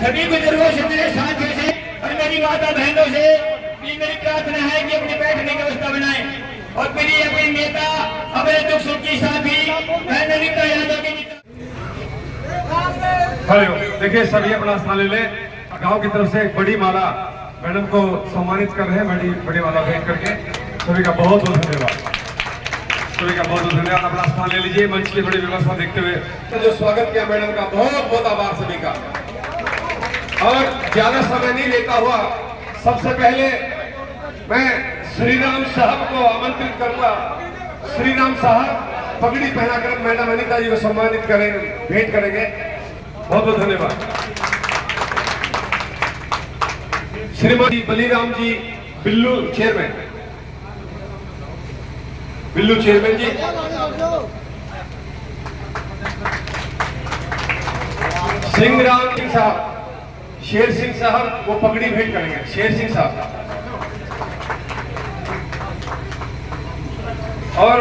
सभी बुजुर्गों से, मेरे साथियों से और मेरी माता बहनों से भी मेरी प्रार्थना है कि अपनी बैठने की व्यवस्था बनाएं और मेरी अपने नेता, अपने दुख सुख की साथी अनिता यादव की। देखिए सभी अपना स्थान ले लें। गांव की तरफ से एक बड़ी माला मैडम को सम्मानित कर रहे हैं, बड़ी माला भेंट करके। सभी का बहुत बहुत धन्यवाद, सभी का बहुत बहुत धन्यवाद। अपना स्थान ले लीजिए। मंच की बड़ी व्यवस्था देखते हुए तो जो स्वागत किया मैडम का बहुत बहुत आभार सभी का। और ज्यादा समय नहीं लेता हुआ सबसे पहले मैं श्रीराम साहब को आमंत्रित करूंगा। श्रीराम साहब पगड़ी पहनाकर मैडम अनिता जी को सम्मानित करेंगे, भेंट करेंगे। बहुत बहुत धन्यवाद। श्रीमती बलीराम जी बिल्लू चेयरमैन, बिल्लू चेयरमैन जी। सिंहराम सिंह साहब, शेर सिंह साहब वो पगड़ी भेंट करेंगे। शेर सिंह साहब और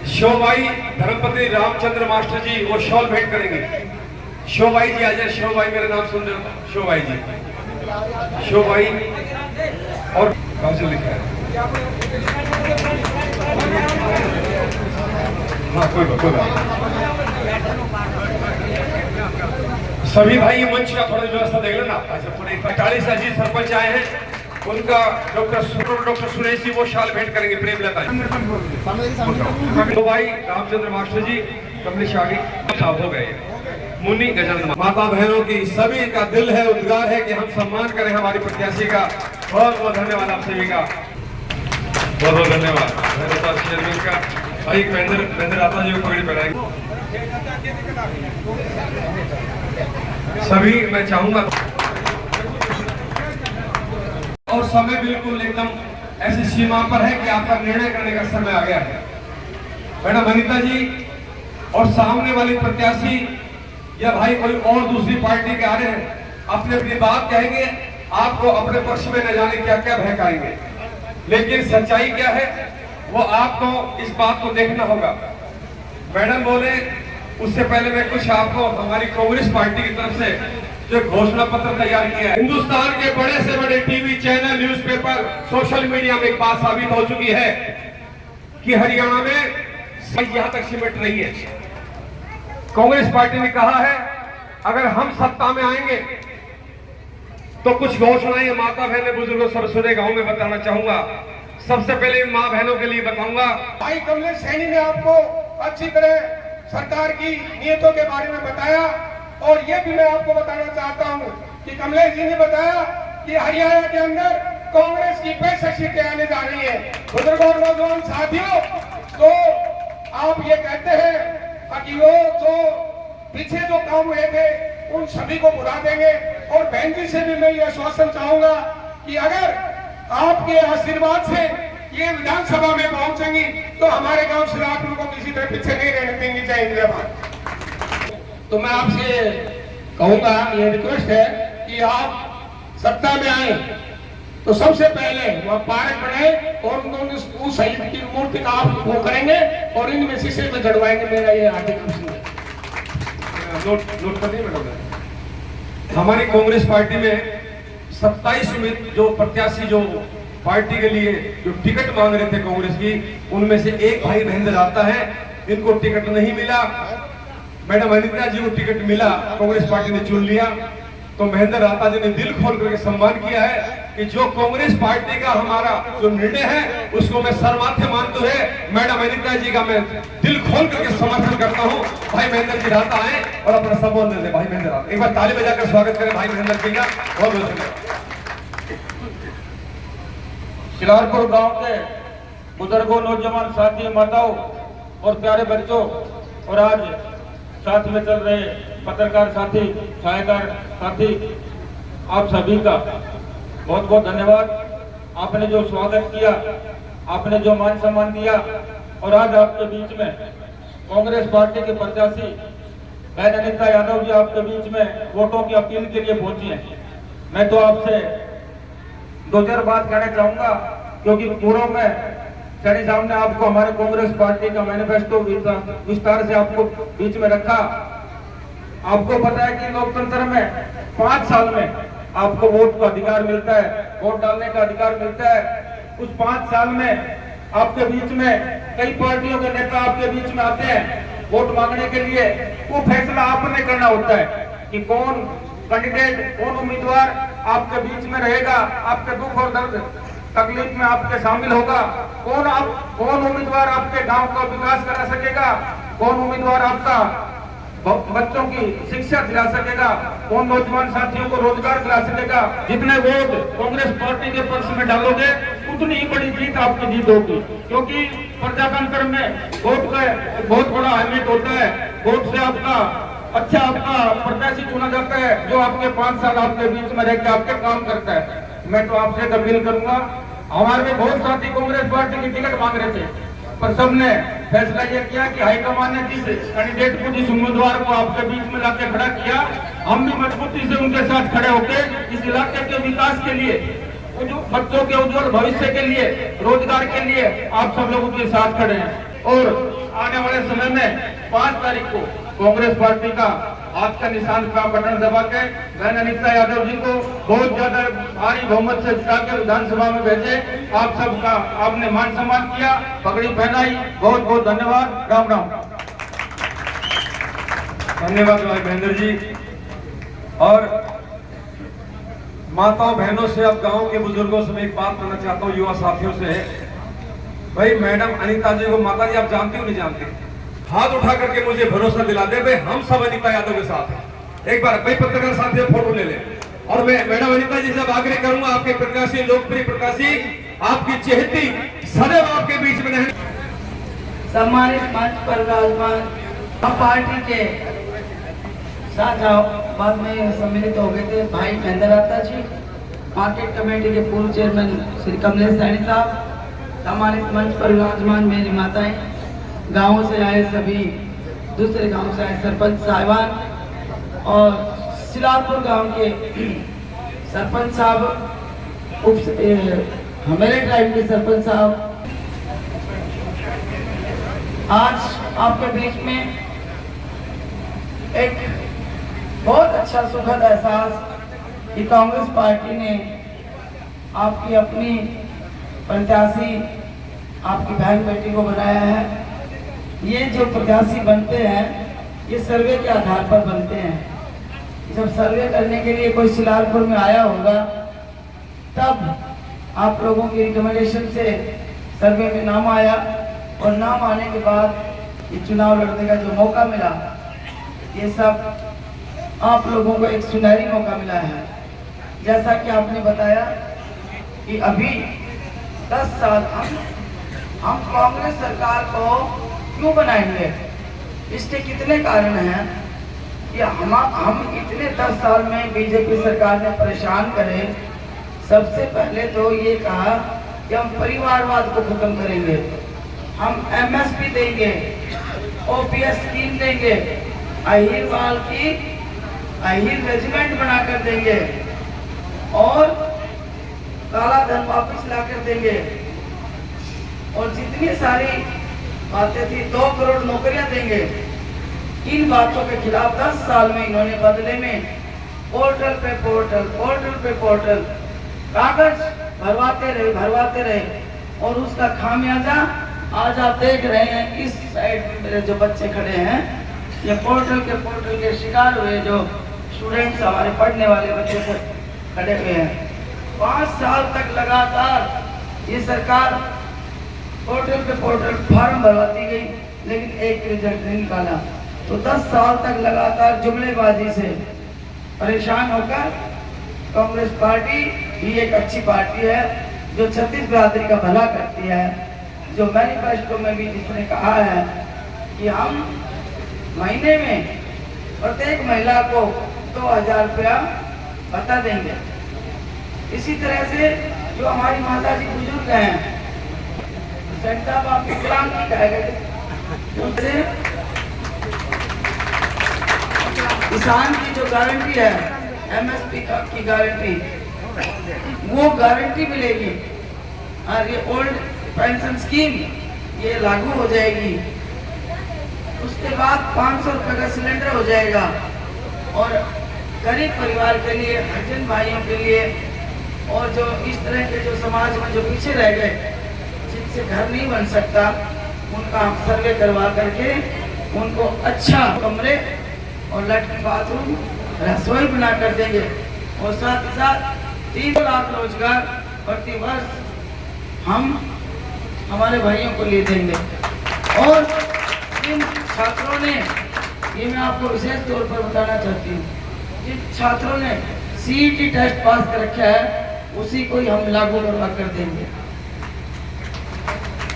शोभाई धर्मपति रामचंद्र मास्टर जी वो शॉल भेंट करेंगे। शोभाई जी आ जाए। शोभाई मेरा नाम सुन रहे हो? शोभाई जी, शोभाई। और कहां से लिखा है? हाँ कोई बात। सभी भाई मंच का थोड़ा व्यवस्था देख लेना। अच्छा थोड़े 45 अजीत सरपंच आए हैं, उनका डॉक्टर सुरेश जी वो शाल भेंट करेंगे। प्रेमलता तो भाई रामचंद्र मास्टर जी, कमलेश आगे साहब हो गए। मुन्नी गजानन माता बहनों की सभी का दिल है, उद्गार है कि हम सम्मान करें हमारी प्रत्याशी का। बहुत बहुत धन्यवाद आप सभी का, बहुत बहुत धन्यवाद चेयरमैन का। भाई महेंद्र आता जी को पगड़ी पहनाएंगे। सभी मैं चाहूंगा और समय बिल्कुल एकदम ऐसी सीमा पर है कि आपका निर्णय करने का समय आ गया है। मैडम अनिता जी और सामने वाली प्रत्याशी या भाई कोई और दूसरी पार्टी के आ रहे हैं, अपने अपनी बात कहेंगे, आपको अपने पक्ष में न जाने क्या क्या बहकाएंगे, लेकिन सच्चाई क्या है वो आपको इस बात को देखना होगा। मैडम बोले उससे पहले मैं कुछ आपको हमारी कांग्रेस पार्टी की तरफ से जो घोषणा पत्र तैयार किया है। हिंदुस्तान के बड़े से बड़े TV channel, newspaper, social media में एक बात साबित हो चुकी है कि हरियाणा में यहां तक सिमट रही है। कांग्रेस पार्टी ने कहा है अगर हम सत्ता में आएंगे तो कुछ घोषणाएं माता बहने बुजुर्गों सरसुरे गांव में बताना चाहूंगा। सबसे पहले मां बहनों के लिए बताऊंगा। भाई कमलेश सैनी ने आपको अच्छी तरह सरकार की नीयतों के बारे में बताया और ये भी मैं आपको बताना चाहता हूं कि कमलेश जी ने बताया कि हरियाणा के अंदर कांग्रेस की 65 सीटें आने जा रही है। बुजुर्गों और नौजवान साथियों, तो आप ये कहते हैं कि वो जो पीछे जो काम हुए थे उन सभी को बुला देंगे। और बहन जी से भी मैं ये आश्वासन चाहूंगा कि अगर आपके आशीर्वाद से ये विधानसभा में पहुंचेंगी तो हमारे गांव सिराजपुर को किसी तरह पीछे नहीं रहने देंगी। जय हिंद। तो मैं आपसे कहूंगा, ये रिक्वेस्ट है कि आप सत्ता में आए तो सबसे पहले वह पार्क बनाए और उन्होंने उस शहीद की मूर्ति का आप वो करेंगे और इनमें शीशे में जड़वाएंगे। मेरा ये आर्टिकल नोट कर दिए मैडम। हमारी कांग्रेस पार्टी में 27 जो प्रत्याशी जो पार्टी के लिए जो टिकट मांग रहे थे कांग्रेस की, उनमें से एक भाई महेंद्र आता है, इनको टिकट नहीं मिला। मैडम अनिता जी को टिकट मिला, कांग्रेस पार्टी ने चुन लिया। तो महेंद्र राता जी ने दिल खोल करके सम्मान किया है कि जो कांग्रेस पार्टी का हमारा जो निर्णय है उसको मैं सर्वमान्य मानते हुए मैडम अनिता जी का मैं दिल खोल करके समर्थन करता हूं। भाई महेंद्र जी राता आए और अपना संबोधन दे। भाई महेंद्र राता, एक बार ताली बजाकर स्वागत करें भाई महेंद्र जी का। बहुत बहुत धन्यवाद। शिलारपुर गांव के बुजुर्गों, नौजवान साथी, माताओं और प्यारे बच्चों और आज साथ में चल रहे पत्रकार साथी, छायाकार साथी, आप सभी का बहुत बहुत धन्यवाद। आपने जो स्वागत किया, आपने जो मान सम्मान दिया और आज आपके बीच में कांग्रेस पार्टी के प्रत्याशी बहन अनिता यादव जी आपके बीच में वोटों की अपील के लिए पहुंची हैं। मैं तो आपसे 2-4 बात कहना चाहूंगा क्योंकि पूर्व में सैनी साहब ने आपको हमारे कांग्रेस पार्टी का मैनिफेस्टो विस्तार से आपको बीच में रखा। आपको पता है कि लोकतंत्र में 5 साल में आपको वोट का अधिकार मिलता है, वोट डालने का अधिकार मिलता है। उस 5 साल में आपके बीच में कई पार्टियों के नेता आपके बीच में आते हैं वोट मांगने के लिए। वो फैसला आपने करना होता है कि कौन कैंडिडेट, कौन उम्मीदवार आपके बीच में रहेगा, आपके दुख और दर्द तकलीफ में आपके शामिल होगा, कौन उम्मीदवार आपके गांव का विकास करा सकेगा, कौन उम्मीदवार आपका बच्चों की शिक्षा दिला सकेगा, कौन नौजवान साथियों को रोजगार दिला सकेगा। जितने वोट कांग्रेस पार्टी के पक्ष में डालोगे उतनी ही बड़ी जीत आपकी जीत होगी, क्योंकि प्रजातंत्र में वोट का बहुत बड़ा अहमियत होता है। वोट से आपका प्रत्याशी चुना जाता है जो आपके 5 साल आपके बीच में रहकर आपके काम करता है। मैं तो आपसे अपील करूंगा, हमारे में बहुत साथी कांग्रेस पार्टी की टिकट मांग रहे थे, पर सबने फैसला यह किया कि हाईकमान ने जिस कैंडिडेट को, जिस उम्मीदवार को आपके बीच में लाके खड़ा किया, हम भी मजबूती से उनके साथ खड़े होकर इस इलाके के विकास के लिए, बच्चों के उज्जवल भविष्य के लिए, रोजगार के लिए आप सब लोग उनके साथ खड़े हैं। और आने वाले समय में 5 तारीख को कांग्रेस पार्टी का हाथ का निशान का बटन दबा के बहन अनीता यादव जी को बहुत ज्यादा भारी बहुमत से जिता के विधानसभा में भेजे। आप सबका आपने मान सम्मान किया, पगड़ी पहनाई, बहुत बहुत धन्यवाद। राम राम। धन्यवाद भाई महेंद्र जी। और माताओं बहनों से, अब गांव के बुजुर्गों से मैं एक बात करना चाहता हूँ, युवा साथियों से। भाई मैडम अनीता जी को, माता जी आप जानते हो नहीं जानते, हाथ उठा करके मुझे भरोसा दिला दे भाई हम सब अनीता यादव के साथ हैं। एक बार कई पत्रकार साथियों फोटो ले ले। और मैं मैडम अनीता जी से आग्रह करूंगा, आपके प्रत्याशी, लोकप्रिय प्रत्याशी, आपकी चेहती सदैव आपके बीच में रहे। सम्मानित मंच पर विराजमान पार्टी के साथ बाद में सम्मिलित हो गए थे भाई महेंद्र राता जी, मार्केट कमेटी के पूर्व चेयरमैन श्री कमलेश सैनी साहब, सम्मानित मंच पर विराजमान मेरी माताएं, गांवों से आए सभी, दूसरे गांव से आए सरपंच साहिबान और सिलारपुर गांव के सरपंच साहब, हमेरे ट्राइब के सरपंच साहब, आज आपके बीच में एक बहुत अच्छा सुखद एहसास कि कांग्रेस पार्टी ने आपकी अपनी प्रत्याशी, आपकी बहन बेटी को बनाया है। ये जो प्रत्याशी बनते हैं ये सर्वे के आधार पर बनते हैं। जब सर्वे करने के लिए कोई सिलारपुर में आया होगा तब आप लोगों की रिकमेंडेशन से सर्वे में नाम आया, और नाम आने के बाद ये चुनाव लड़ने का जो मौका मिला, ये सब आप लोगों को एक सुनहरी मौका मिला है। जैसा कि आपने बताया कि अभी 10 साल हम कांग्रेस सरकार को क्यों बनाएंगे, इसके कितने कारण हैं कि हम इतने 10 साल में बीजेपी सरकार ने परेशान करे। सबसे पहले तो ये कहा कि हम परिवारवाद को खत्म करेंगे, हम एमएसपी देंगे, ओपीएस स्कीम देंगे, अहिरवाल की अहिर रेजिमेंट बनाकर देंगे और काला धन वापस लाकर देंगे, और जितनी सारी बातें थी 2 करोड़ नौकरियां देंगे। इन बातों के खिलाफ 10 साल में इन्होंने बदले में पोर्टल पे पोर्टल कागज भरवाते रहे और उसका खामियाजा आज आप देख रहे हैं। इस साइड में मेरे जो बच्चे खड़े हैं ये पोर्टल के शिकार हुए, जो स्टूडेंट्स हमारे पढ़ने वाले बच्चे खड़े हुए हैं। 5 साल तक लगातार ये सरकार पोर्टल पे फार्म भरवाती गई, लेकिन एक रिजल्ट नहीं निकाला। तो 10 साल तक लगातार जुमलेबाजी से परेशान होकर कांग्रेस पार्टी ही एक अच्छी पार्टी है जो छत्तीस बिरादरी का भला करती है, जो मैनिफेस्टो में भी जिसने कहा है कि हम महीने में प्रत्येक महिला को 2000 रुपया भत्ता देंगे। इसी तरह से जो हमारी माता जी बुजुर्ग हैं, साहब आप इस्लाम नहीं कहेंगे, उनसे किसान की जो गारंटी है एमएसपी की गारंटी, वो गारंटी मिलेगी। और ये ओल्ड पेंशन स्कीम ये लागू हो जाएगी। उसके बाद 500 रुपए का सिलेंडर हो जाएगा। और गरीब परिवार के लिए, हरिजन भाइयों के लिए, और जो इस तरह के जो समाज में जो पीछे रह गए, जिनसे घर नहीं बन सकता, उनका हम सर्वे करवा करके उनको अच्छा कमरे और लैट्रिन बाथरूम, रसोई बना कर देंगे। और साथ ही साथ 3 लाख रोजगार प्रति वर्ष हम हमारे भाइयों को ले देंगे। और जिन छात्रों ने, ये मैं आपको विशेष तौर पर बताना चाहती हूँ, जिन छात्रों ने CET टेस्ट पास कर रखा है, उसी को ही हम लागू करवा कर देंगे।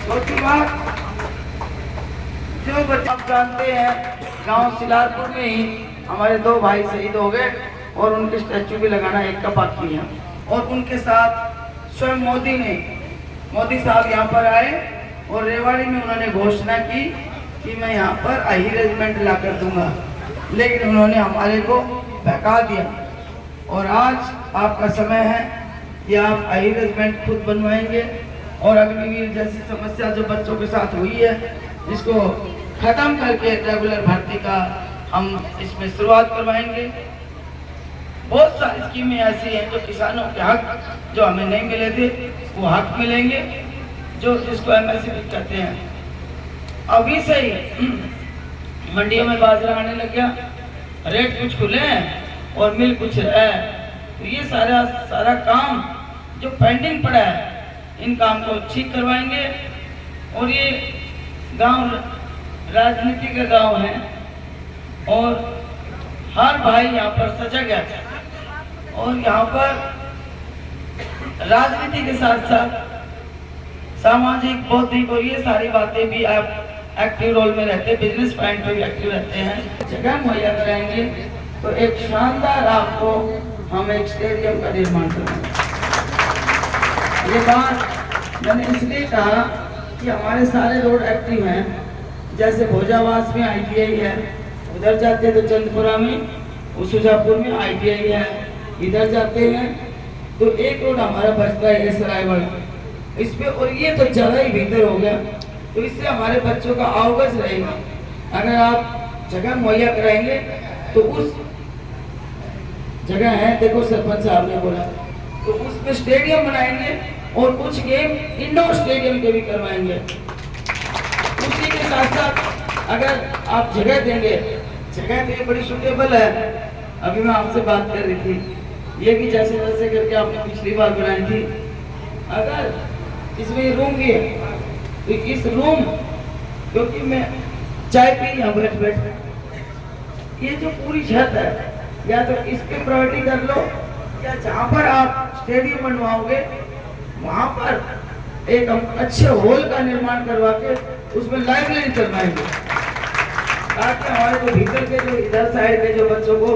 चौथी बात, जो बच्चे आप जानते हैं, गांव सिलारपुर में ही हमारे 2 भाई शहीद हो गए और उनके स्टैचू भी लगाना एक का बाकी है। और उनके साथ स्वयं मोदी साहब यहाँ पर आए और रेवाड़ी में उन्होंने घोषणा की कि मैं यहाँ पर आई रेजिमेंट ला कर दूंगा, लेकिन उन्होंने हमारे को बहका दिया। और आज आपका समय है कि आप आई रेजिमेंट खुद बनवाएंगे और अग्निवीर जैसी समस्या जो बच्चों के साथ हुई है, इसको खत्म करके रेगुलर भर्ती का हम इसमें शुरुआत करवाएंगे। बहुत सारी स्कीमें ऐसी हैं जो किसानों के हक जो हमें नहीं मिले थे, वो हक मिलेंगे, जो जिसको MSP कहते हैं। अभी से ही मंडियों में बाजरा आने लग गया, रेट कुछ खुले हैं और मिल कुछ है। तो ये सारा काम जो पेंडिंग पड़ा है, इन काम को ठीक करवाएंगे। और ये गांव राजनीति का गांव है और हर भाई यहाँ पर सजग है, और यहाँ पर राजनीति के साथ साथ सामाजिक, बौद्धिक और ये सारी बातें भी आप एक्टिव रोल में रहते हैं, बिजनेस पॉइंट पे भी एक्टिव रहते हैं। जगह मुहैया कराएंगे तो एक शानदार आपको हम एक स्टेडियम का निर्माण करेंगे। ये बात मैंने इसलिए कहा कि हमारे सारे रोड एक्टिव हैं। जैसे भोजावास में ITI है, उधर जाते तो चंदपुरा में, सुजापुर में ITI है, इधर जाते हैं तो एक रोड हमारा बचता है सरायवड़ इस पे। और ये तो ज़्यादा ही भीतर हो गया, तो इससे हमारे बच्चों का आवगज रहेगा। अगर आप जगह मुहैया कराएंगे तो उस जगह है, देखो सरपंच साहब ने बोला, तो उसमें स्टेडियम बनाएंगे और कुछ गेम इंडोर स्टेडियम के भी करवाएंगे। उसी के साथ साथ अगर आप जगह देंगे, जगह तो ये बड़ी सुटेबल है। अभी मैं आपसे बात कर रही थी, ये भी जैसे जैसे करके आपने पिछली बार बनाई थी, अगर इसमें रूम भी है तो इस रूम, क्योंकि मैं चाय पी यहाँ बैठ ये जो पूरी छत है, या तो इस पे प्रायोरिटी कर लो, या जहाँ पर आप स्टेडियम बनवाओगे वहाँ पर एक हम अच्छे हॉल का निर्माण करवा के उसमें लाइब्रेरी करवाएंगे, ताकि हमारे जो भीतर के जो इधर साइड के जो बच्चों को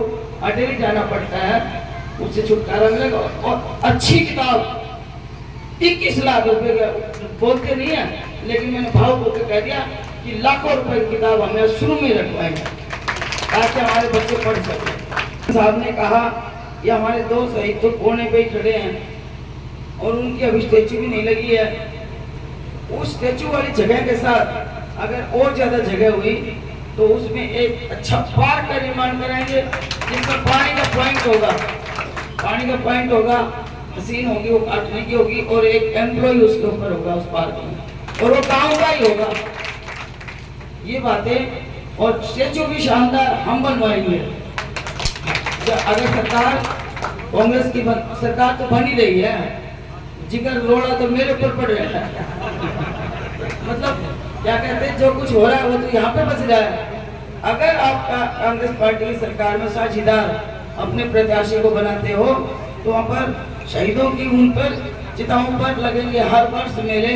अटेली जाना पड़ता है उससे छुटकारा मिलेगा। और अच्छी किताब 21 लाख रुपए का बोलते नहीं है, लेकिन मैंने भाव बोलकर कह दिया कि लाखों रुपए की किताब हमें शुरू में रखवाएंगे ताकि हमारे बच्चे पढ़ सकें। साहब ने कहा कि हमारे 2 शहीद तो कोने पे ही खड़े हैं और उनकी अभी स्टेचू भी नहीं लगी है। उस स्टेचू वाली जगह के साथ अगर और ज्यादा जगह हुई तो उसमें एक अच्छा पार्क का निर्माण कराएंगे, जिसमें पानी का पॉइंट होगा, मशीन होगी वो काटने की होगी, और एक एम्प्लॉय उसके ऊपर होगा उस पार्क में, और वो गाँव का ही होगा। ये बातें, और स्टेचू भी शानदार हम बनवाएंगे। अगर सरकार, कांग्रेस की सरकार तो बन ही रही है, जिगर रोड़ा तो मेरे ऊपर पड़ रहा है। मतलब क्या कहते हैं, जो कुछ हो रहा है वो तो यहाँ पे बच रहा है। अगर आपका कांग्रेस पार्टी की सरकार में साझीदार अपने प्रत्याशी को बनाते हो तो वहाँ पर शहीदों की उन पर चिताओं पर लगेंगे हर वर्ष मेरे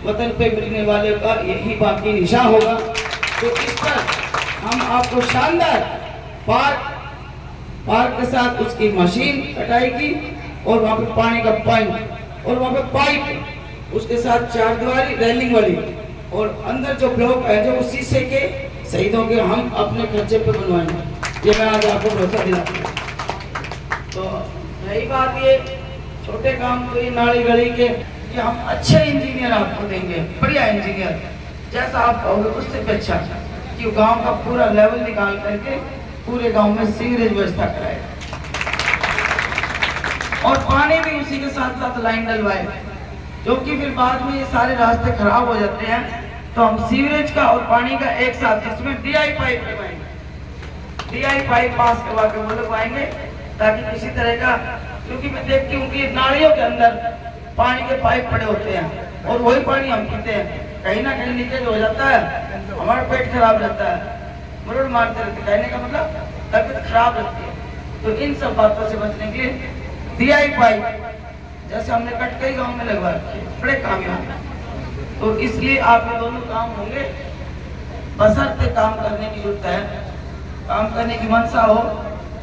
वतन पे मिलने वाले का यही बाकी निशा होगा। तो इस पर हम आपको शानदार पार्क के साथ उसकी मशीन कटाई की, और वहाँ पे पानी का पॉइंट, और वहाँ पे पाइप, उसके साथ 4 दीवारी रेलिंग वाली, और अंदर जो ब्लॉक है जो उस शीशे के शहीदों के हम अपने खर्चे पे बनवाएंगे। ये मैं आज आपको भरोसा दिलाता हूँ। तो रही बात ये छोटे काम तो ये नाली गली के, कि हम अच्छे इंजीनियर आपको देंगे, बढ़िया इंजीनियर जैसा आप कहोगे उससे भी अच्छा, कि गांव का पूरा लेवल निकाल करके पूरे गांव में सीवरेज व्यवस्था कराए और पानी भी उसी के साथ साथ लाइन डलवाए, क्योंकि फिर बाद में ये सारे रास्ते खराब हो जाते हैं। तो हम सीवरेज का और पानी का एक साथ, जिसमें डीआई पाइप लगवाएंगे, डीआई पाइप पास करवा के वो लगवाएंगे, ताकि किसी तरह का, क्योंकि मैं देखती हूँ कि नालियों के अंदर पानी के पाइप पड़े होते हैं और वही पानी हम पीते हैं, कहीं ना कहीं लीकेज हो जाता है, हमारा पेट खराब रहता है, मुरड़ मारते रहते, कहने का मतलब तबीयत खराब रहती है। तो इन सब बातों से बचने के लिए डीआई पाइप जैसे हमने कटकई गांव में लगवा रखे, बड़े कामयाब। तो इसलिए आप ये दोनों काम होंगे, बशर्ते काम करने की जरूरत है, काम करने की मंशा हो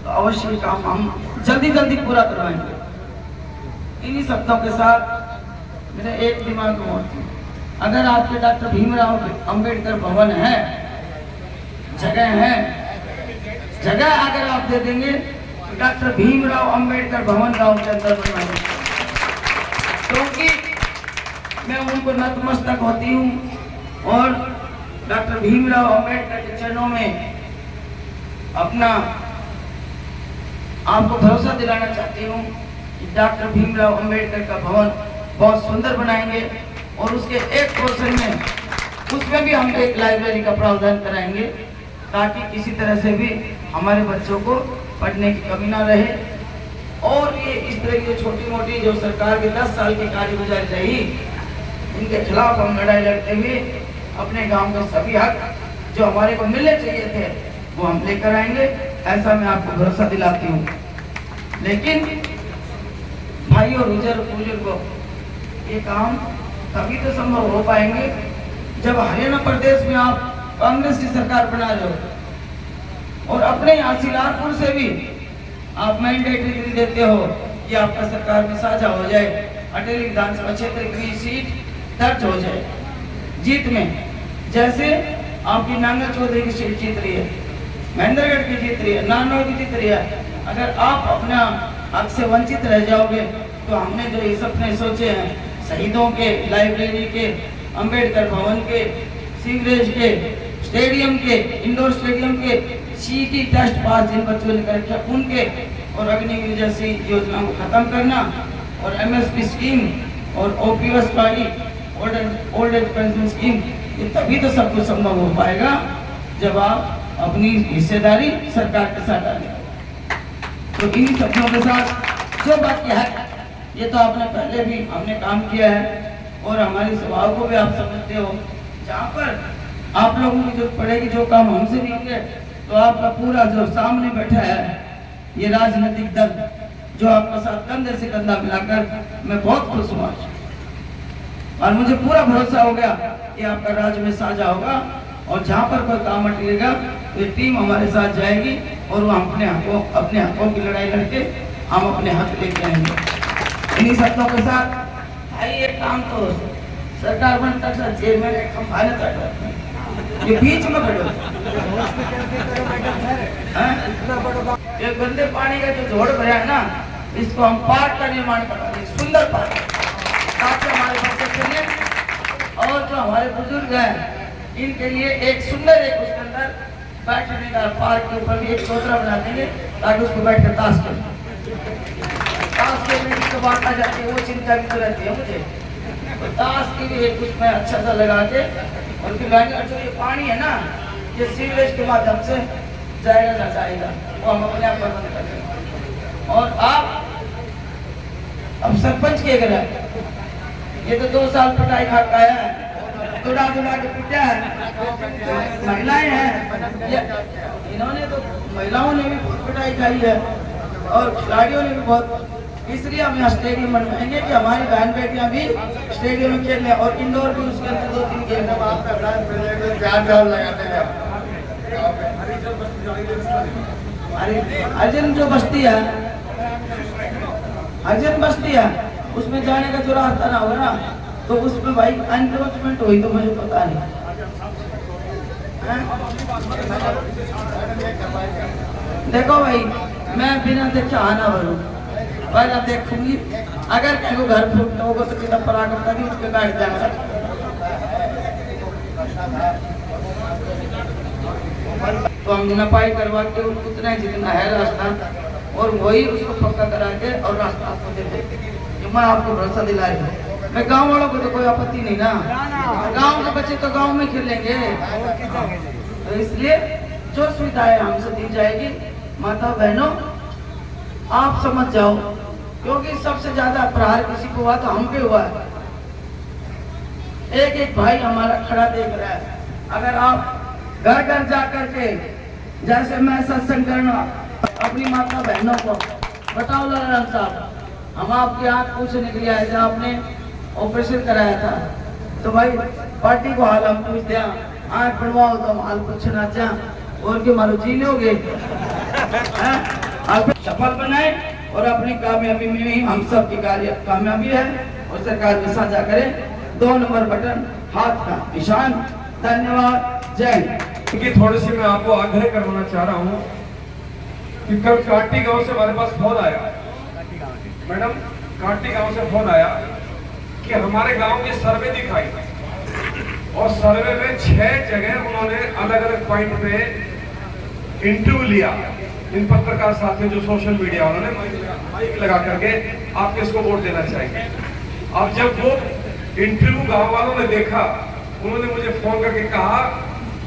तो अवश्य काम हम जल्दी जल्दी पूरा करवाएंगे। इन्हीं शब्दों के साथ मेरे एक दिमाग में होती है, अगर आपके डॉक्टर भीमराव अंबेडकर भवन है, जगह है, जगह अगर आप दे देंगे तो डॉक्टर भीमराव अंबेडकर भवन गांव के अंदर बनवाएंगे, क्योंकि मैं उनको नतमस्तक होती हूँ और डॉक्टर भीमराव अंबेडकर के चरणों में अपना आपको भरोसा दिलाना चाहती हूँ कि डॉक्टर भीमराव अंबेडकर का भवन बहुत सुंदर बनाएंगे और उसके एक पोर्शन में, उसमें भी हम एक लाइब्रेरी का प्रावधान कराएंगे, ताकि किसी तरह से भी हमारे बच्चों को पढ़ने की कमी ना रहे। और ये इस तरह की छोटी मोटी जो सरकार के 10 साल की कार्यगुजारी रही, इनके खिलाफ हम लड़ाई लड़ते हुए अपने गांव के सभी हक जो हमारे को मिलने चाहिए थे वो हम लेकर आएंगे, ऐसा मैं आपको भरोसा दिलाती हूँ। लेकिन भाइयों और बुजुर्गों, ये काम तभी तो संभव हो पाएंगे जब हरियाणा प्रदेश में आप कांग्रेस की सरकार बना रहे हो और अपने यहाँ सिलारपुर से भी आप मैंडेटरी देते हो कि आपका सरकार में साझा हो जाए, अटेली विधानसभा क्षेत्र की सीट दर्ज हो जाए जीत में। जैसे आपकी नांगल चौधरी की सीट जीत रही है, महेंद्रगढ़ की जीत रही है, नानौर की जीत रही है। अगर आप अपना हक से वंचित रह जाओगे तो हमने जो ये सपने सोचे हैं, शहीदों के, लाइब्रेरी के, अंबेडकर भवन के, सीवरेज के, स्टेडियम के, इंडोर स्टेडियम के, सीटी टेस्ट पास जिन बच्चों ने कर रखे उनके, और अग्निवीर जैसी योजनाओं को खत्म करना, और एमएसपी स्कीम और ओपीएस वाली ओल्ड एज पेंशन स्कीम, ये तभी तो सब कुछ संभव हो पाएगा जब आप अपनी हिस्सेदारी सरकार के साथ डालें। तो इन शब्दों के साथ जो बाकी है, ये तो आपने पहले भी हमने काम किया है और हमारी सभाओं को भी आप समझते हो, जहाँ पर आप लोगों की जरूरत पड़ेगी, जो काम हमसे नहीं होंगे तो आपका पूरा जो सामने बैठा है ये राजनीतिक दल जो आपके साथ कंधे से कंधा मिलाकर, मैं बहुत खुश हुआ और मुझे पूरा भरोसा हो गया कि आपका राज्य में साझा होगा और जहाँ पर कोई काम अटकेगा तो ये टीम हमारे साथ जाएगी और वो अपने हकों की लड़ाई लड़के हम अपने हक लेके आएंगे। इन्हीं शब्दों के साथ भाई ये काम तो सरकार बनता था, चेयरमैन एक हम फायदा करते ये बीच में खड़े एक गंदे पानी का जो जोड़ भरा है ना, इसको हम पार्क का निर्माण करवाएंगे, सुंदर पार्क, ताकि हमारे बच्चे खेलें और जो हमारे बुजुर्ग हैं इनके लिए एक सुंदर एक उसके अंदर बैठने का, पार्क के ऊपर भी एक चौतरा बना देंगे ताकि उसको बैठ कर ताश खेलने की तो बात आ जाती है, वो चिंता भी तो रहती है मुझे। तो ताश की भी एक उसमें अच्छा सा लगा के और फिर जो ये पानी है ना, ये सीवरेज के माध्यम से जाएगा, वो हम अपने आप बंद कर देंगे। और आप अब सरपंच के घर है, ये तो 2 साल पटाई खा के आया है, दुड़ा के पिटा है, महिलाएं हैं, इन्होंने तो महिलाओं ने भी बहुत पिटाई खाई है और खिलाड़ियों ने भी बहुत, इसलिए हम यहाँ स्टेडियम बनवाएंगे कि हमारी बहन बेटियां भी स्टेडियम में खेल लें और इंडोर भी उसके अंदर 2-3 गेम लगाते हैं। अर्जन जो बस्ती है, अर्जन बस्ती है, उसमें जाने का जो रास्ता ना होगा ना, तो उसमें भाई एनक्रोचमेंट हुई तो मुझे पता नहीं। देखो भाई, मैं बिना देखे आना भरूं, पहले देखूंगी, अगर कहीं को घर फूटना होगा तो कितना पराक्रम तभी उसके बैठ जाएगा। तो हम नपाई करवा के उतना जितना है रास्ता और वही उसको पक्का करा के और रास्ता आपको दे देंगे। जो मैं आपको भरोसा दिला रही हूँ। मैं गांव वालों को तो कोई आपत्ति नहीं ना, गांव के बच्चे तो गांव में खेलेंगे। तो इसलिए जो सुविधाएं हमसे दी जाएगी, माता बहनों आप समझ जाओ, क्योंकि सबसे ज्यादा प्रहार किसी को हुआ तो हम पे हुआ है। एक एक भाई हमारा खड़ा देख रहा है। अगर आप घर घर जा करके जैसे मैं सत्संग करना अपनी माता बहनों को बताओ, लाल साहब हम आपकी आंख पूछने के लिए आए थे, आपने ऑपरेशन कराया था, तो भाई पार्टी को हाल हम पूछ दिया, आंख बनवाओ तो हम हाल पूछना चाह और के मारो जी लोगे। आप सफल बनाए और अपनी कामयाबी में ही हम सब की कामयाबी है और सरकार में साझा करें। 2 नंबर बटन हाथ का निशान। धन्यवाद, जय हिंद। क्योंकि थोड़ी सी मैं आपको आग्रह करवाना चाह रहा हूँ कि कल काटी गांव से हमारे पास फोन आया, मैडम काटी गांव से फोन आया कि हमारे गांव की सर्वे दिखाई और सर्वे में 6 जगह उन्होंने अलग अलग पॉइंट पे इंटरव्यू लिया। इन पत्रकार साथियों जो सोशल मीडिया उन्होंने माइक लगा करके आप किसको वोट देना चाहिए। अब जब वो इंटरव्यू गांव वालों ने देखा, उन्होंने मुझे फोन करके कहा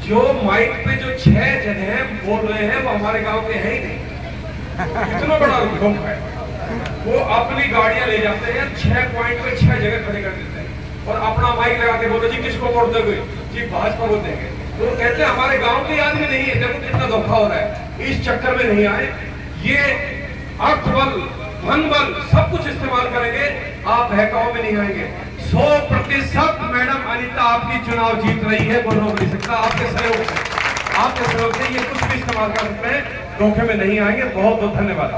जो माइक पे जो 6 जगह बोल रहे हैं वो हमारे गांव के हैं ही नहीं। इतना बड़ा धोख है। वो अपनी गाड़ियां ले जाते हैं, 6 पॉइंट पे 6 जगह खड़े कर देते हैं और अपना माइक लगा के बोलते जी किसको वोट दोगे, जी भाजपा को देंगे। तो कहते हैं हमारे गांव के आदमी नहीं है। देखो कितना धोखा हो रहा है। इस चक्कर में नहीं आए, ये अर्थ बल धन बल सब कुछ इस्तेमाल करेंगे, आप बहकाव में नहीं आएंगे। 100% मैडम अनीता आपकी चुनाव जीत रही है, बोल नहीं सकता। आपके सहयोग से ये कुछ भी इस्तेमाल कर सकते हैं, धोखे में नहीं आएंगे। बहुत बहुत धन्यवाद।